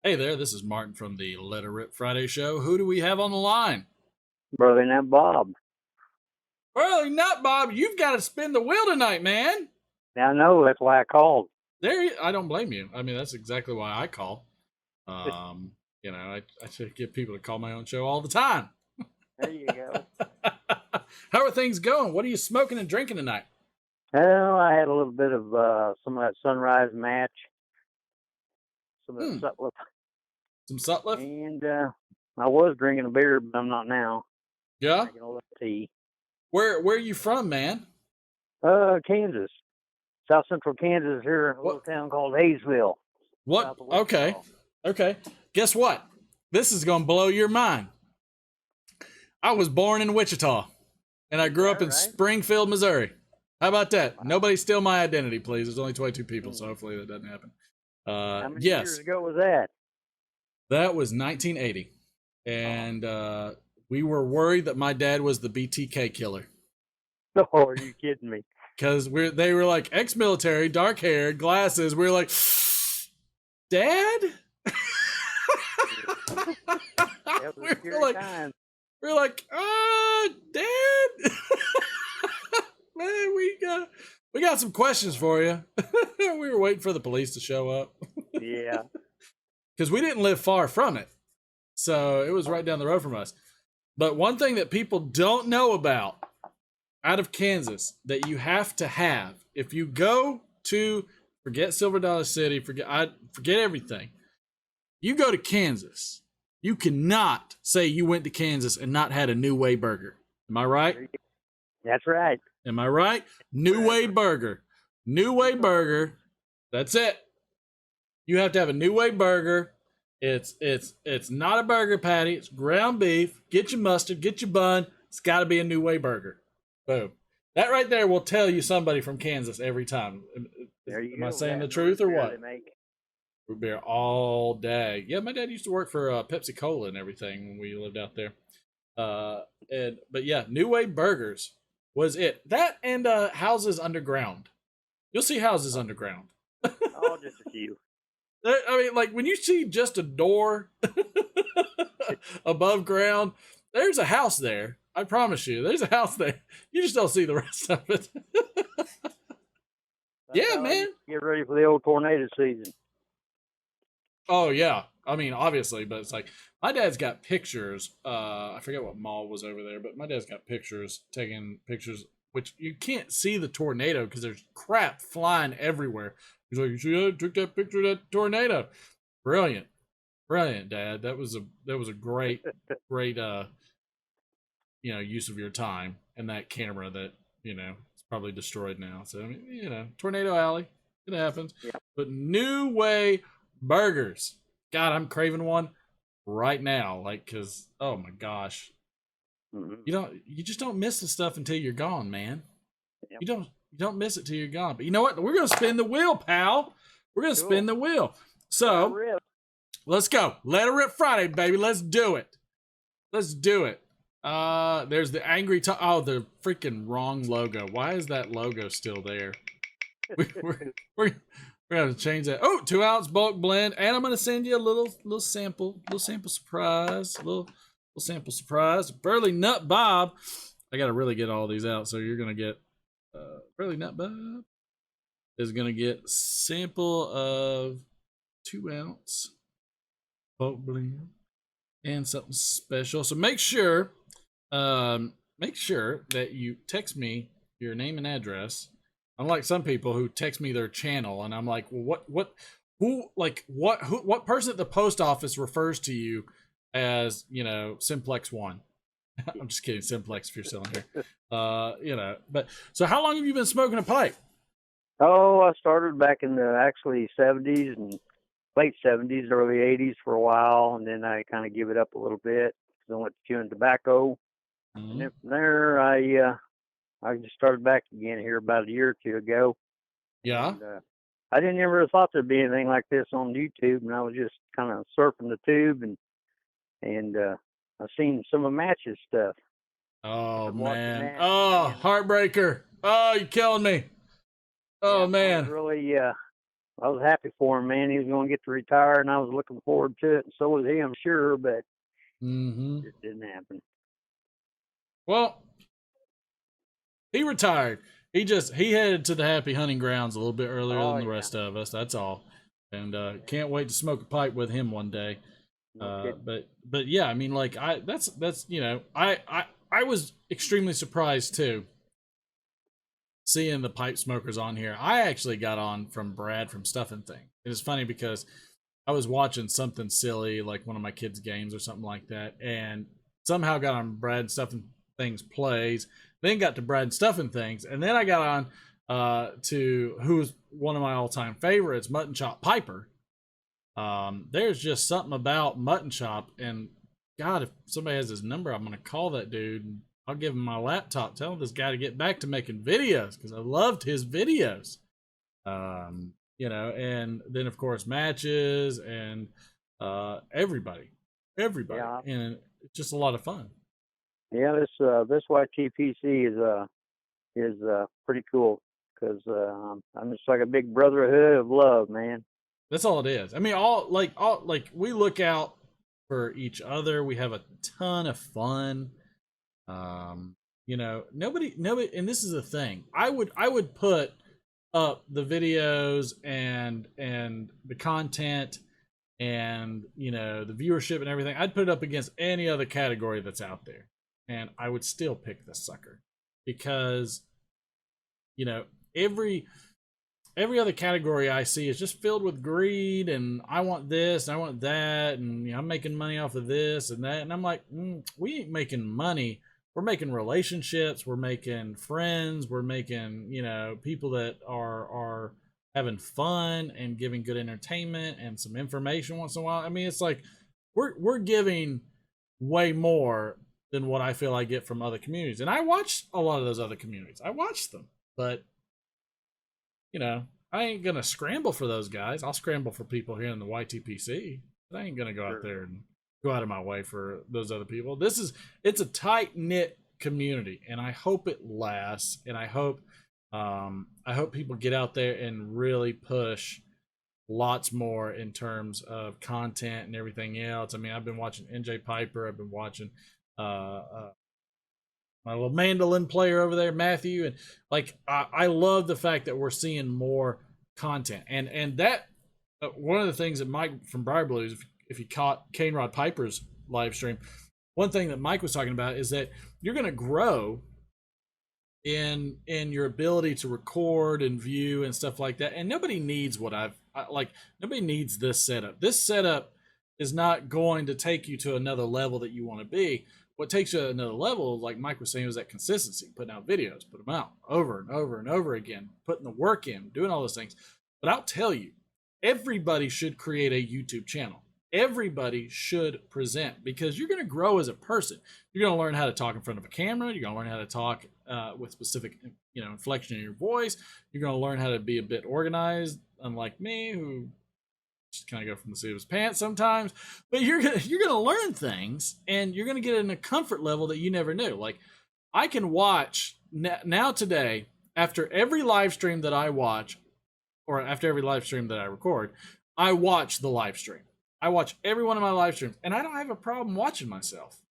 Hey there, this is Martin from the Let It Rip Friday show. Who do we have on the line? BurleynutBob. BurleynutBob, you've got to spin the wheel tonight, man. Now, I know that's why I called. I don't blame you. I mean, that's exactly why I call. Um, I should get people to call my own show all the time. There you go. How are things going? What are you smoking and drinking tonight? Well, I had a little bit of some of that sunrise match, some of that Sutliff, Some Sutliff? and I was drinking a beer, but I'm not now. Yeah? Drinking a little tea. Where are you from, man? Kansas. South Central Kansas here, a little town called Hayesville. What? Okay. Okay. Guess what? This is going to blow your mind. I was born in Wichita, and I grew up in Springfield, Missouri. How about that? Wow. Nobody steal my identity, please. There's only 22 people, so hopefully that doesn't happen. How many years ago was that? That was 1980, and we were worried that my dad was the BTK killer. Oh, are you kidding me? Because they were like ex-military, dark-haired, glasses. We were like, Dad? we're like, Dad? Man, we got some questions for you. We were waiting for the police to show up. Yeah. Because we didn't live far from it. So it was right down the road from us. But one thing that people don't know about out of Kansas that you have to have, if you go to, forget Silver Dollar City, forget everything. You go to Kansas, you cannot say you went to Kansas and not had a New Way burger. Am I right? That's right. Am I right? New Way burger. New Way burger. That's it. You have to have a New Way burger. It's not a burger patty. It's ground beef. Get your mustard. Get your bun. It's got to be a New Way burger. Boom. That right there will tell you somebody from Kansas every time. Am I saying the truth or what? Root beer all day. Yeah, my dad used to work for Pepsi Cola and everything when we lived out there. But yeah, New Way Burgers was it. That and houses underground. You'll see houses underground. Oh, just a few. I mean, like when you see just a door above ground, there's a house there. I promise you, there's a house there. You just don't see the rest of it. Yeah, man. Get ready for the old tornado season. Oh, yeah. I mean, obviously, but it's like my dad's got pictures. I forget what mall was over there, but my dad's got pictures, taking pictures, which you can't see the tornado because there's crap flying everywhere. He's like, you see that? I took that picture of that tornado. Brilliant. Brilliant, Dad. That was a great use of your time, and that camera that, it's probably destroyed now. So, I mean, Tornado Alley, it happens. Yeah. But New Way Burgers. God, I'm craving one right now. Like, cause oh my gosh. Mm-hmm. You just don't miss the stuff until you're gone, man. Yep. You don't miss it till you're gone. But you know what? We're gonna spin the wheel, pal. We're gonna spin the wheel. So let's go. Let It Rip Friday, baby. Let's do it. Let's do it. There's the angry the freaking wrong logo. Why is that logo still there? We're gonna change that. Oh, 2 ounce bulk blend, and I'm gonna send you a little sample surprise, little sample surprise. BurleynutBob. I gotta really get all these out, so you're gonna get BurleynutBob is gonna get sample of 2 ounce bulk blend and something special. So make sure that you text me your name and address. Unlike some people who text me their channel, and I'm like, well, what person at the post office refers to you as, Simplex One? I'm just kidding, Simplex, if you're still in here. But so how long have you been smoking a pipe? Oh, I started back in the actually 70s and late 70s, early 80s for a while, and then I kind of give it up a little bit because I went to chewing tobacco. Mm-hmm. And then from there, I just started back again here about a year or two ago. Yeah. And, I didn't ever thought there'd be anything like this on YouTube, and I was just kind of surfing the tube, and I've seen some of Match's stuff. Oh, man. Oh, heartbreaker. Oh, you're killing me. Oh, yeah, man. I I was happy for him, man. He was going to get to retire, and I was looking forward to it, and so was he, I'm sure, but it didn't happen. Well, he retired. He headed to the happy hunting grounds a little bit earlier than the rest of us. That's all. And can't wait to smoke a pipe with him one day. But yeah, I mean, like that's you know, I was extremely surprised too, seeing the pipe smokers on here. I actually got on from Brad from Stuff and Thing. It is funny because I was watching something silly like one of my kids' games or something like that, and somehow got on Brad Stuff and Things plays. Then got to Brad Stuff and Things, and then I got on to who's one of my all-time favorites, Mutton Chop Piper. There's just something about Mutton Chop, and God, if somebody has his number, I'm gonna call that dude. And I'll give him my laptop. Tell this guy to get back to making videos because I loved his videos. You know, and then of course matches and everybody, and it's just a lot of fun. Yeah, this YTPC is pretty cool because I'm just like a big brotherhood of love, man. That's all it is. I mean, all like we look out for each other. We have a ton of fun. You know, nobody, and this is the thing. I would put up the videos and the content and, you know, the viewership and everything. I'd put it up against any other category that's out there, and I would still pick this sucker because, you know, every other category I see is just filled with greed and I want this and I want that, and you know, I'm making money off of this and that, and I'm like, we ain't making money. We're making relationships, we're making friends, we're making, you know, people that are having fun and giving good entertainment and some information once in a while. I mean, it's like we're giving way more than what I feel I get from other communities. And I watch a lot of those other communities. I watch them, but you know, I ain't gonna scramble for those guys. I'll scramble for people here in the YTPC, but I ain't gonna go out there and go out of my way for those other people. It's a tight knit community, and I hope it lasts. And I hope people get out there and really push lots more in terms of content and everything else. I mean, I've been watching NJ Piper. I've been watching my little mandolin player over there, Matthew, and like I love the fact that we're seeing more content. And that one of the things that Mike from Briar Blues, if you caught Cane Rod Piper's live stream, one thing that Mike was talking about is that you're going to grow in your ability to record and view and stuff like that. And nobody needs nobody needs this setup. This setup is not going to take you to another level that you want to be. What takes you to another level, like Mike was saying, was that consistency, putting out videos, put them out over and over and over again, putting the work in, doing all those things. But I'll tell you, everybody should create a YouTube channel. Everybody should present, because you're going to grow as a person. You're going to learn how to talk in front of a camera. You're going to learn how to talk with specific, you know, inflection in your voice. You're going to learn how to be a bit organized, unlike me, who just kind of go from the seat of his pants sometimes. But you're gonna learn things, and you're gonna get in a comfort level that you never knew. Like, I can watch now today, after every live stream that I watch, or after every live stream that I record, I watch the live stream. I watch every one of my live streams, and I don't have a problem watching myself.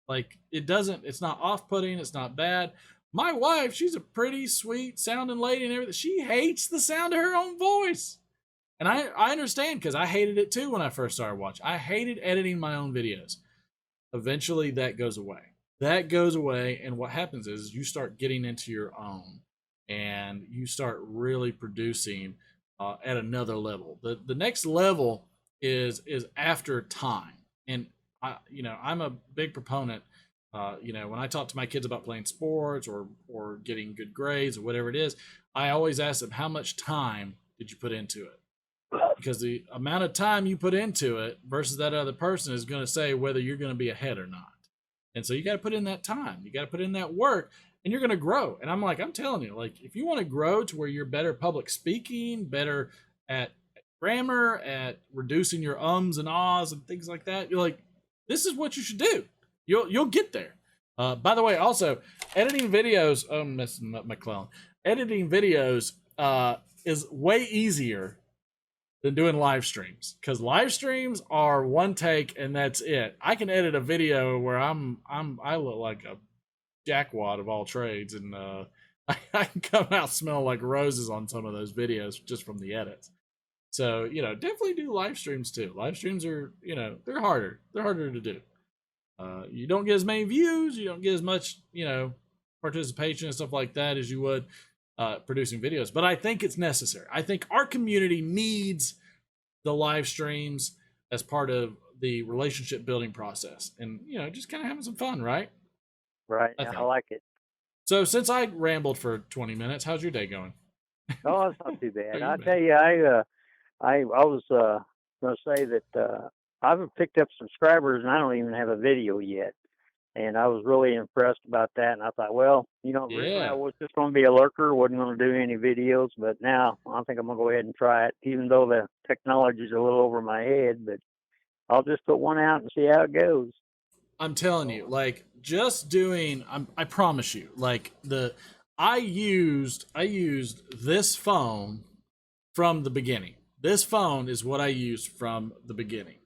Like, it's not off-putting, it's not bad. My wife, she's a pretty sweet sounding lady and everything. She hates the sound of her own voice. And I understand, because I hated it too when I first started watching. I hated editing my own videos. Eventually that goes away. And what happens is you start getting into your own, and you start really producing at another level. The next level is after time. And I'm a big proponent. When I talk to my kids about playing sports or getting good grades or whatever it is, I always ask them, how much time did you put into it? Because the amount of time you put into it versus that other person is going to say whether you're going to be ahead or not. And so you got to put in that time. You got to put in that work, and you're going to grow. And I'm telling you, like, if you want to grow to where you're better public speaking, better at grammar, at reducing your ums and ahs and things like that, you're like, this is what you should do. You'll get there. By the way, also, editing videos, I'm messing up my clone. Editing videos is way easier than doing live streams, because live streams are one take and that's it. I can edit a video where I look like a jackwad of all trades, and I can come out smelling like roses on some of those videos just from the edits. So, definitely do live streams too. Live streams are, they're harder. They're harder to do. You don't get as many views. You don't get as much, participation and stuff like that as you would producing videos. But I think it's necessary. I think our community needs the live streams as part of the relationship building process, and just kind of having some fun, right? Right. I like it. So since I rambled for 20 minutes, how's your day going? Oh, it's not too bad. I tell you, I was going to say that I've picked up subscribers, and I don't even have a video yet. And I was really impressed about that. And I thought, well, originally I was just going to be a lurker, wasn't going to do any videos. But now I think I'm going to go ahead and try it, even though the technology is a little over my head. But I'll just put one out and see how it goes. I'm telling you, like, just doing, I promise you, like, I used this phone from the beginning. This phone is what I used from the beginning.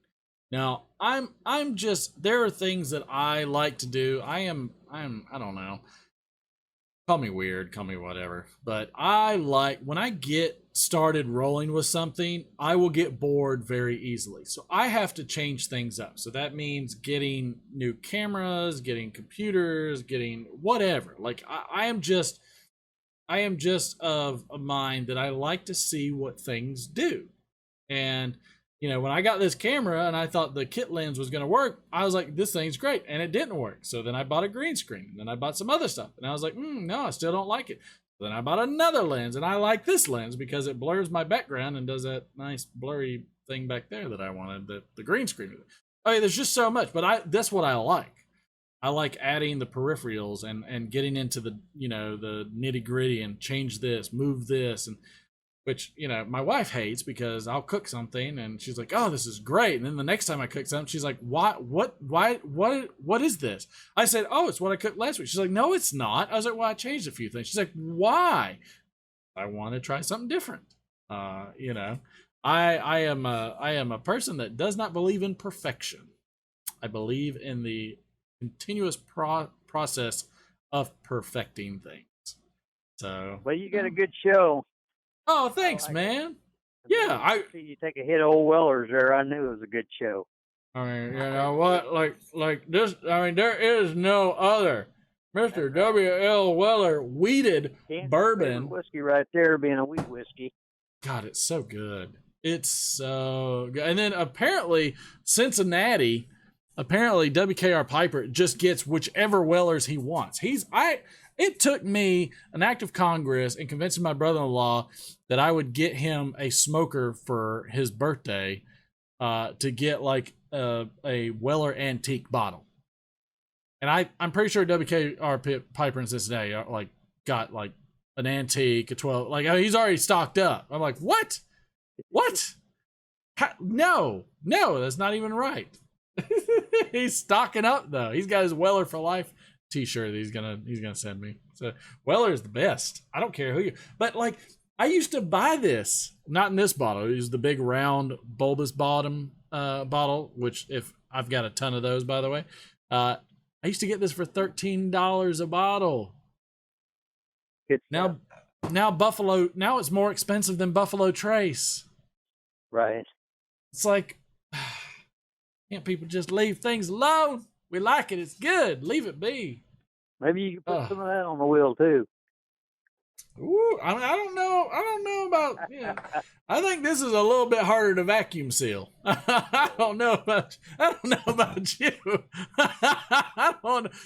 Now, I'm just, there are things that I like to do. I don't know. Call me weird, call me whatever. But I like, when I get started rolling with something, I will get bored very easily. So I have to change things up. So that means getting new cameras, getting computers, getting whatever. Like, I am just of a mind that I like to see what things do. And when I got this camera and I thought the kit lens was going to work, I was like, this thing's great. And it didn't work. So then I bought a green screen. And then I bought some other stuff. And I was like, no, I still don't like it. Then I bought another lens. And I like this lens because it blurs my background and does that nice blurry thing back there that I wanted, the green screen. I mean, there's just so much. But that's what I like. I like adding the peripherals and getting into the, the nitty gritty and change this, move this, and which, my wife hates because I'll cook something and she's like, oh, this is great. And then the next time I cook something, she's like, what is this? I said, oh, it's what I cooked last week. She's like, no, it's not. I was like, well, I changed a few things. She's like, why? I want to try something different. I am a person that does not believe in perfection. I believe in the continuous process of perfecting things. So, well, you got a good show. Oh, thanks, man. Yeah, I see you take a hit of old Weller's there. I knew it was a good show. I mean, you know what? Like this. I mean, there is no other Mr. W.L. Weller weeded bourbon whiskey right there, being a wheat whiskey. God, it's so good. It's so good. And then apparently Cincinnati. Apparently, WKR Piper just gets whichever Wellers he wants. It took me an act of Congress and convincing my brother-in-law that I would get him a smoker for his birthday to get like a Weller antique bottle. And I'm pretty sure WKR Piper in Cincinnati got like an antique, a 12. Like, he's already stocked up. I'm like, what? What? No, that's not even right. He's stocking up though. He's got his Weller for Life t-shirt that he's gonna send me. So Weller is the best. I don't care who you, but like, I used to buy this, not in this bottle. It was the big round bulbous bottom bottle, which if I've got a ton of those, by the way. I used to get this for $13 a bottle. Now Buffalo, now it's more expensive than Buffalo Trace. Right. It's like, can't people just leave things alone? We like it. It's good. Leave it be. Maybe you can put some of that on the wheel too. Ooh, I don't know. I don't know about. I think this is a little bit harder to vacuum seal. I don't know about you.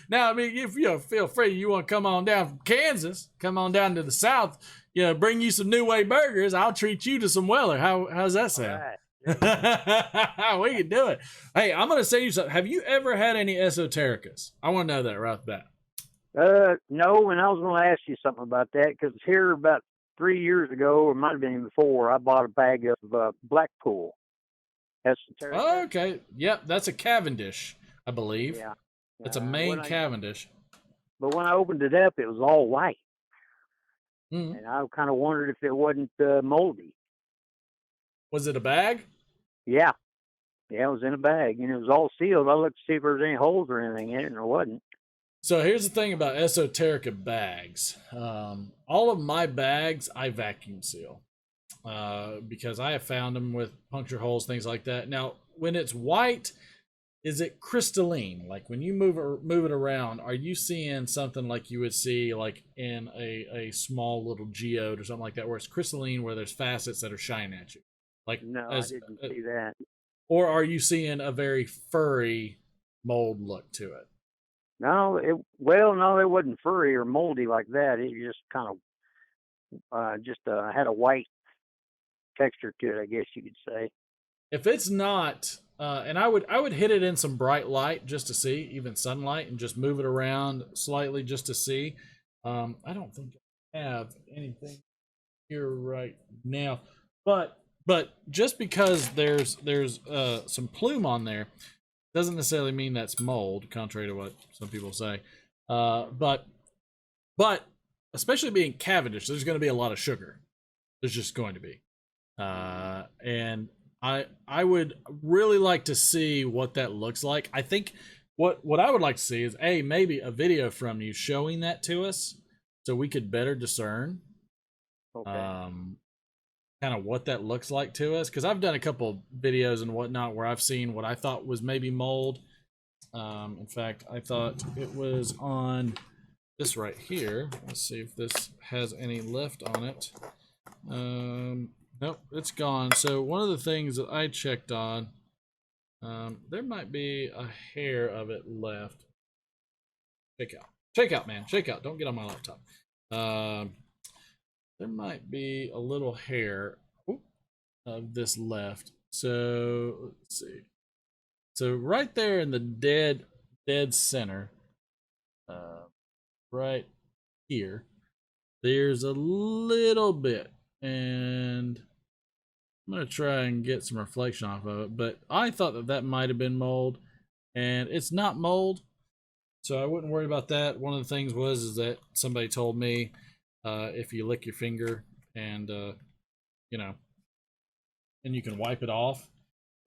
Now, I mean, if you feel free, you want to come on down from Kansas, come on down to the South. Bring you some New Way burgers. I'll treat you to some Weller. How's that sound? All right. We can do it. Hey, I'm going to say you something. Have you ever had any esotericas? I want to know that right off the bat. No, and I was going to ask you something about that because here about 3 years ago, or it might have been even before, I bought a bag of Blackpool esoterica. Oh, okay. Yep, that's a Cavendish, I believe. Yeah. It's a Maine Cavendish. But when I opened it up, it was all white. Mm-hmm. And I kind of wondered if it wasn't moldy. Was it a bag? Yeah. Yeah, it was in a bag, and it was all sealed. I looked to see if there was any holes or anything in it, and there wasn't. So here's the thing about esoterica bags. All of my bags I vacuum seal because I have found them with puncture holes, things like that. Now, when it's white, is it crystalline? Like when you move it around, are you seeing something like you would see like in a small little geode or something like that, where it's crystalline, where there's facets that are shining at you, like No, I as, didn't see that. or are you seeing a very furry mold look to it? No, no, it wasn't furry or moldy like that. It just kind of had a white texture to it, I guess you could say. If it's not, and I would hit it in some bright light just to see, even sunlight, and just move it around slightly just to see. I don't think I have anything here right now, but just because there's some plume on there doesn't necessarily mean that's mold, contrary to what some people say. But especially being Cavendish, there's going to be a lot of sugar. There's just going to be, and I would really like to see what that looks like. I think what I would like to see is maybe a video from you showing that to us, so we could better discern, Okay. kind of what that looks like to us. Because I've done a couple videos and whatnot where I've seen what I thought was maybe mold. In fact, I thought it was on this right here. Let's see if this has any left on it. Nope, it's gone. So one of the things that I checked on, there might be a hair of it left. Shake out, man. Shake out. Don't get on my laptop. There might be a little hair of this left. So let's see. So right there in the dead center, right here, there's a little bit, and I'm gonna try and get some reflection off of it. But I thought that might have been mold, and it's not mold, so I wouldn't worry about that. One of the things is that somebody told me if you lick your finger and and you can wipe it off,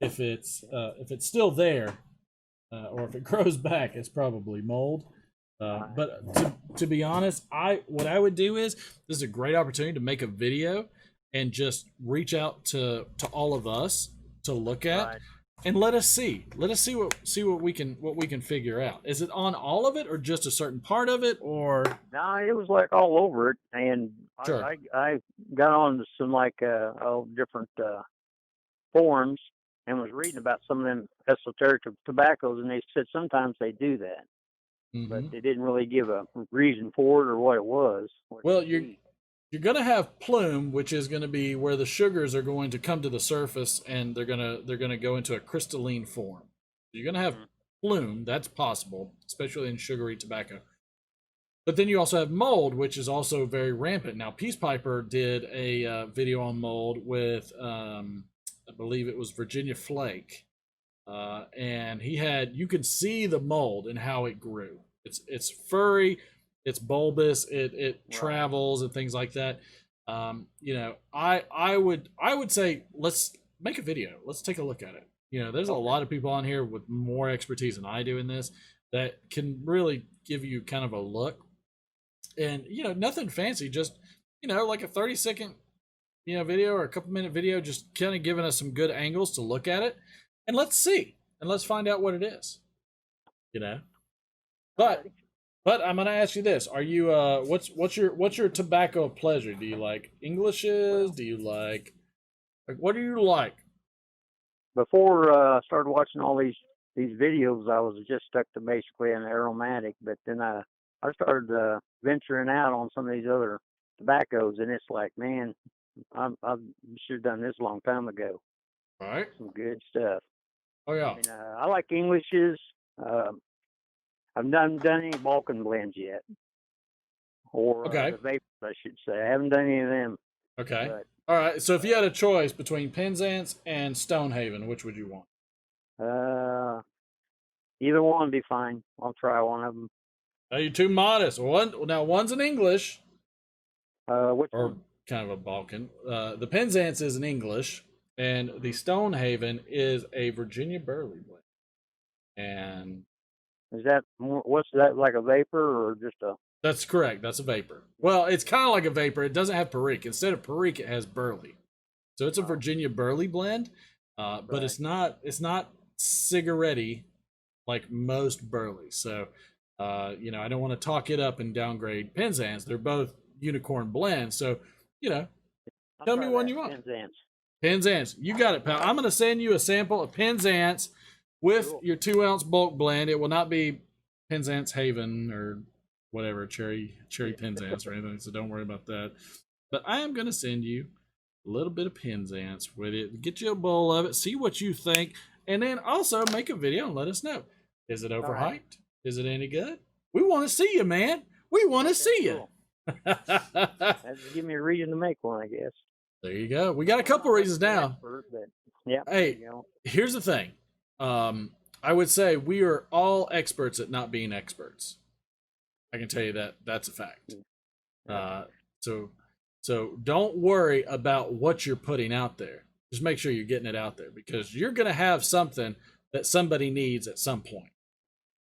if it's still there, or if it grows back, it's probably mold. But to be honest, what I would do is, this is a great opportunity to make a video and just reach out to all of us to look at, Right. and let us see what we can figure out. Is it on all of it, or just a certain part of it, or? No, it was like all over it, and Sure. I got on to some different forums and was reading about some of them esoteric tobaccos, and they said sometimes they do that, but they didn't really give a reason for it or what it was. Well, you're going to have plume, which is going to be where the sugars are going to come to the surface, and they're going to go into a crystalline form. You're going to have plume. That's possible, especially in sugary tobacco. But then you also have mold, which is also very rampant. Now, Peace Piper did a video on mold with, I believe it was Virginia Flake, and you could see the mold and how it grew. It's furry, it's bulbous, it travels and things like that. I would say, let's make a video. Let's take a look at it. There's a lot of people on here with more expertise than I do in this that can really give you kind of a look. And nothing fancy, just like a 30-second video or a couple minute video, just kind of giving us some good angles to look at it, and let's see, and let's find out what it is. But I'm gonna ask you this: are you what's your tobacco of pleasure? Do you like Englishes? Do you like what do you like? Before I started watching all these videos, I was just stuck to basically an aromatic, but then I started venturing out on some of these other tobaccos, and it's like, man, I've should have done this a long time ago. All right. Some good stuff. Oh yeah. I mean, I like Englishes. I've not done any Balkan blends yet, or the vapors, I should say. I haven't done any of them. Okay. All right. So if you had a choice between Penzance and Stonehaven, which would you want? Either one would be fine. I'll try one of them. Are you too modest? One's an English. Which or one? Kind of a Balkan. The Penzance is an English. And the Stonehaven is a Virginia Burley blend. And Is that more? What's that, like a vapor or just a? that's correct. That's a vapor. Well, it's kind of like a vapor. It doesn't have Perique. Instead of Perique, it has Burley. So it's a Virginia Burley blend, but Right. it's not cigarette-y like most Burley. So, you know, I don't want to talk it up and downgrade Penzance. They're both unicorn blends. So, you know, I'll tell try me one that you want. Penzance. Penzance, you got it, pal. I'm going to send you a sample of Penzance with Cool. your 2-ounce bulk blend. It will not be Penzance Haven or whatever, cherry Penzance or anything. So don't worry about that. But I am going to send you a little bit of Penzance with it. Get you a bowl of it. See what you think. And then also make a video and let us know. Is it overhyped? Right. Is it any good? We want to see you, man. We want to see Cool. you. That just give me a reason to make one, I guess. There you go. We got a couple reasons now. Expert, but yeah. Hey, here's the thing. I would say we are all experts at not being experts. I can tell you that that's a fact. So don't worry about what you're putting out there. Just make sure you're getting it out there, because you're going to have something that somebody needs at some point.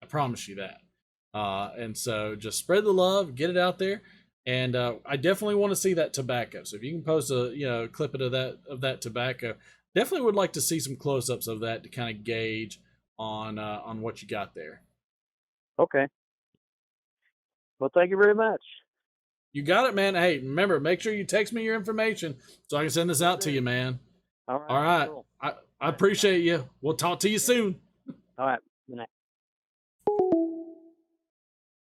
I promise you that. And so just spread the love, get it out there. And I definitely want to see that tobacco. So if you can post a clip of that tobacco, definitely would like to see some close-ups of that to kind of gauge on what you got there. Okay. Well, thank you very much. You got it, man. Hey, remember, make sure you text me your information so I can send this out to you, man. All right. All right. Cool. I appreciate you. We'll talk to you soon. All right. Good night.